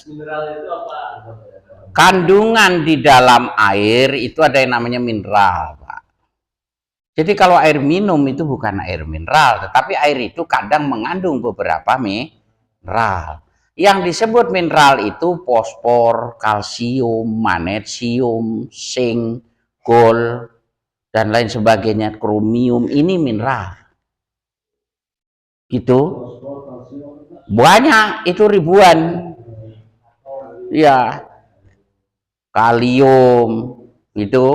Mineral itu apa? Kandungan di dalam air itu ada yang namanya mineral, Pak. Jadi kalau air minum itu bukan air mineral, tetapi air itu kadang mengandung beberapa mineral. Yang disebut mineral itu fosfor, kalsium, magnesium, zinc, gold, dan lain sebagainya, kromium, ini mineral. Gitu. Banyak, itu ribuan. Ya. Kalium itu,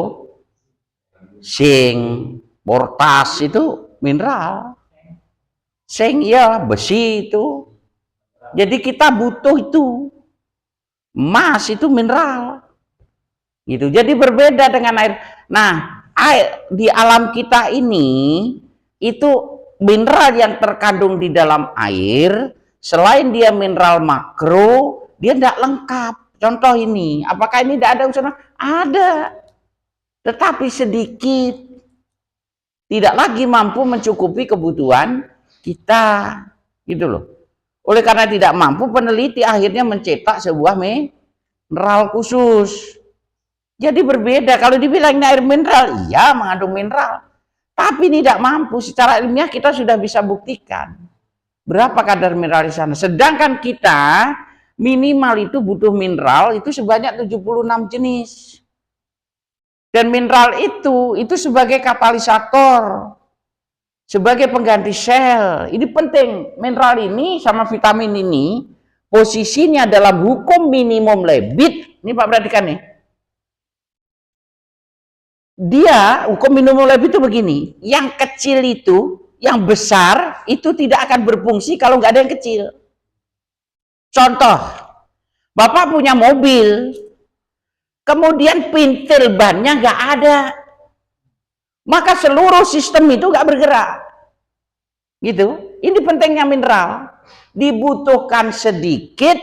zinc, potas itu mineral. Zinc ya, besi itu. Jadi kita butuh itu. Emas itu mineral. Gitu. Jadi berbeda dengan air. Nah, air di alam kita ini itu mineral yang terkandung di dalam air, selain dia mineral makro, dia tidak lengkap. Contoh ini, apakah ini tidak ada unsur? Ada, tetapi sedikit, tidak lagi mampu mencukupi kebutuhan kita, gitu loh. Oleh karena tidak mampu, peneliti akhirnya mencetak sebuah mineral khusus. Jadi berbeda. Kalau dibilang ini air mineral, iya mengandung mineral, tapi tidak mampu. Secara ilmiah kita sudah bisa buktikan berapa kadar mineral di sana. Sedangkan kita minimal itu butuh mineral itu sebanyak 76 jenis. Dan mineral itu sebagai katalisator, sebagai pengganti sel. Ini penting. Mineral ini sama vitamin ini posisinya dalam hukum minimum Levit. Ini Pak perhatikan nih. Dia hukum minimum Levit itu begini. Yang kecil itu, yang besar itu tidak akan berfungsi kalau nggak ada yang kecil. Contoh, Bapak punya mobil, kemudian pintil bannya nggak ada, maka seluruh sistem itu nggak bergerak. Gitu. Ini pentingnya mineral. Dibutuhkan sedikit,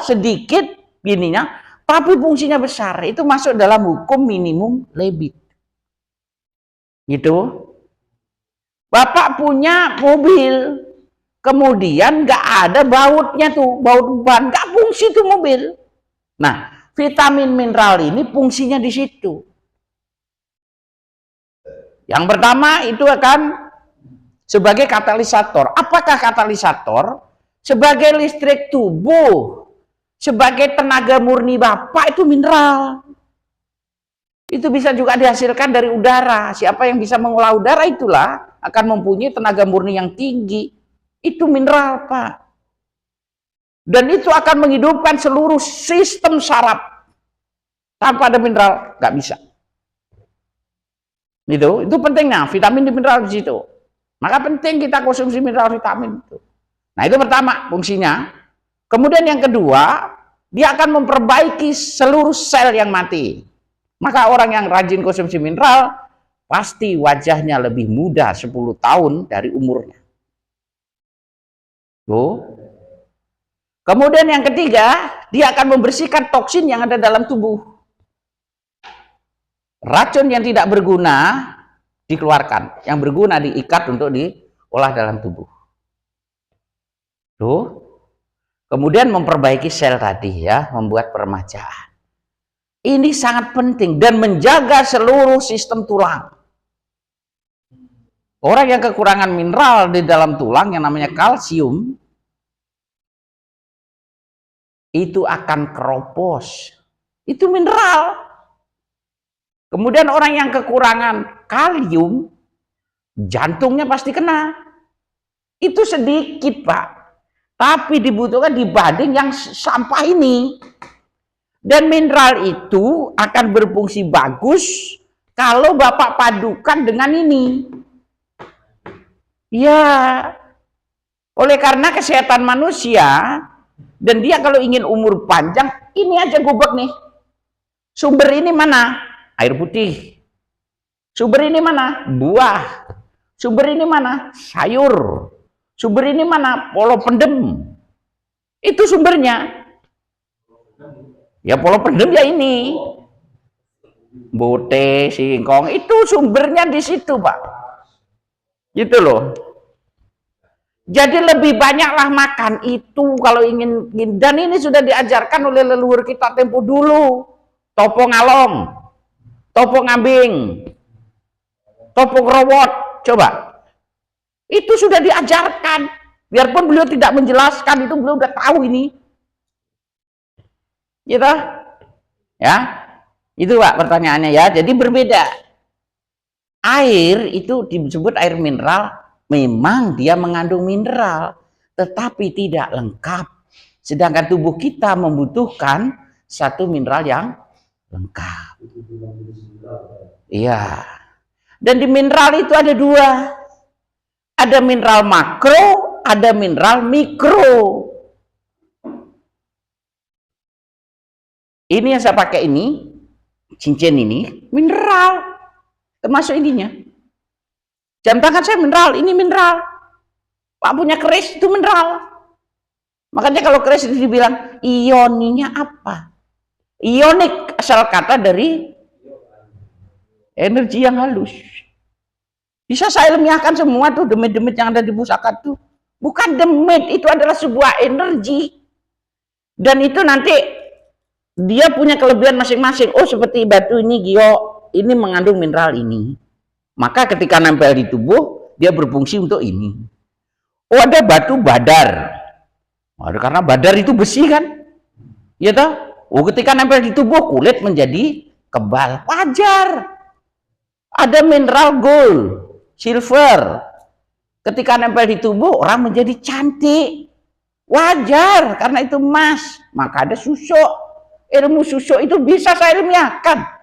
sedikit bininya, tapi fungsinya besar. Itu masuk dalam hukum minimum Levit. Gitu. Bapak punya mobil, kemudian nggak ada bautnya tuh, baut ban, nggak fungsi tuh mobil. Nah, vitamin mineral ini fungsinya di situ. Yang pertama itu akan sebagai katalisator. Apakah katalisator? Sebagai listrik tubuh, sebagai tenaga murni Bapak itu mineral. Itu bisa juga dihasilkan dari udara. Siapa yang bisa mengolah udara itulah akan mempunyai tenaga murni yang tinggi. Itu mineral, Pak. Dan itu akan menghidupkan seluruh sistem saraf. Tanpa ada mineral, nggak bisa. Itu pentingnya, vitamin di mineral di situ. Maka penting kita konsumsi mineral vitamin itu. Nah, itu pertama fungsinya. Kemudian yang kedua, dia akan memperbaiki seluruh sel yang mati. Maka orang yang rajin konsumsi mineral, pasti wajahnya lebih muda 10 tahun dari umurnya. Tuh. Kemudian yang ketiga, dia akan membersihkan toksin yang ada dalam tubuh. Racun yang tidak berguna dikeluarkan, yang berguna diikat untuk diolah dalam tubuh. Tuh. Kemudian memperbaiki sel tadi ya, membuat peremajaan. Ini sangat penting dan menjaga seluruh sistem tulang. Orang yang kekurangan mineral di dalam tulang yang namanya kalsium itu akan keropos. Itu mineral. Kemudian orang yang kekurangan kalium, jantungnya pasti kena. Itu sedikit, Pak. Tapi dibutuhkan dibanding yang sampah ini. Dan mineral itu akan berfungsi bagus kalau Bapak padukan dengan ini. Ya, oleh karena kesehatan manusia, dan dia kalau ingin umur panjang, ini aja gubek nih. Sumber ini mana? Air putih. Sumber ini mana? Buah. Sumber ini mana? Sayur. Sumber ini mana? Polo pendem. Itu sumbernya. Ya polo pendem ya ini. Bote, singkong, itu sumbernya di situ, Pak. Gitu loh. Jadi lebih banyaklah makan itu kalau ingin, dan ini sudah diajarkan oleh leluhur kita tempo dulu. Topo ngalong, topo ngambing, topo ngerowot, coba. Itu sudah diajarkan. Biarpun beliau tidak menjelaskan, itu beliau udah tahu ini. Gitu. Ya. Itu Pak pertanyaannya ya. Jadi berbeda. Air itu disebut air mineral. Memang dia mengandung mineral, tetapi tidak lengkap. Sedangkan tubuh kita membutuhkan satu mineral yang lengkap. Iya. Dan di mineral itu ada dua. Ada mineral makro, ada mineral mikro. Ini yang saya pakai ini, cincin ini, mineral. Termasuk ininya. Jam tangan saya mineral, ini mineral. Pak punya keris itu mineral. Makanya kalau keris itu dibilang ioninya apa? Ionik asal kata dari energi yang halus. Bisa saya ilmiahkan semua tuh demit-demit yang ada di pusaka tuh. Bukan demit, itu adalah sebuah energi. Dan itu nanti dia punya kelebihan masing-masing. Oh seperti batu ini gio, ini mengandung mineral ini. Maka ketika nempel di tubuh, dia berfungsi untuk ini. Oh ada batu badar. Karena badar itu besi kan? Ya toh? Oh ketika nempel di tubuh, kulit menjadi kebal. Wajar. Ada mineral gold, silver. Ketika nempel di tubuh, orang menjadi cantik. Wajar, karena itu emas. Maka ada susuk. Ilmu susuk itu bisa saya ilmiahkan.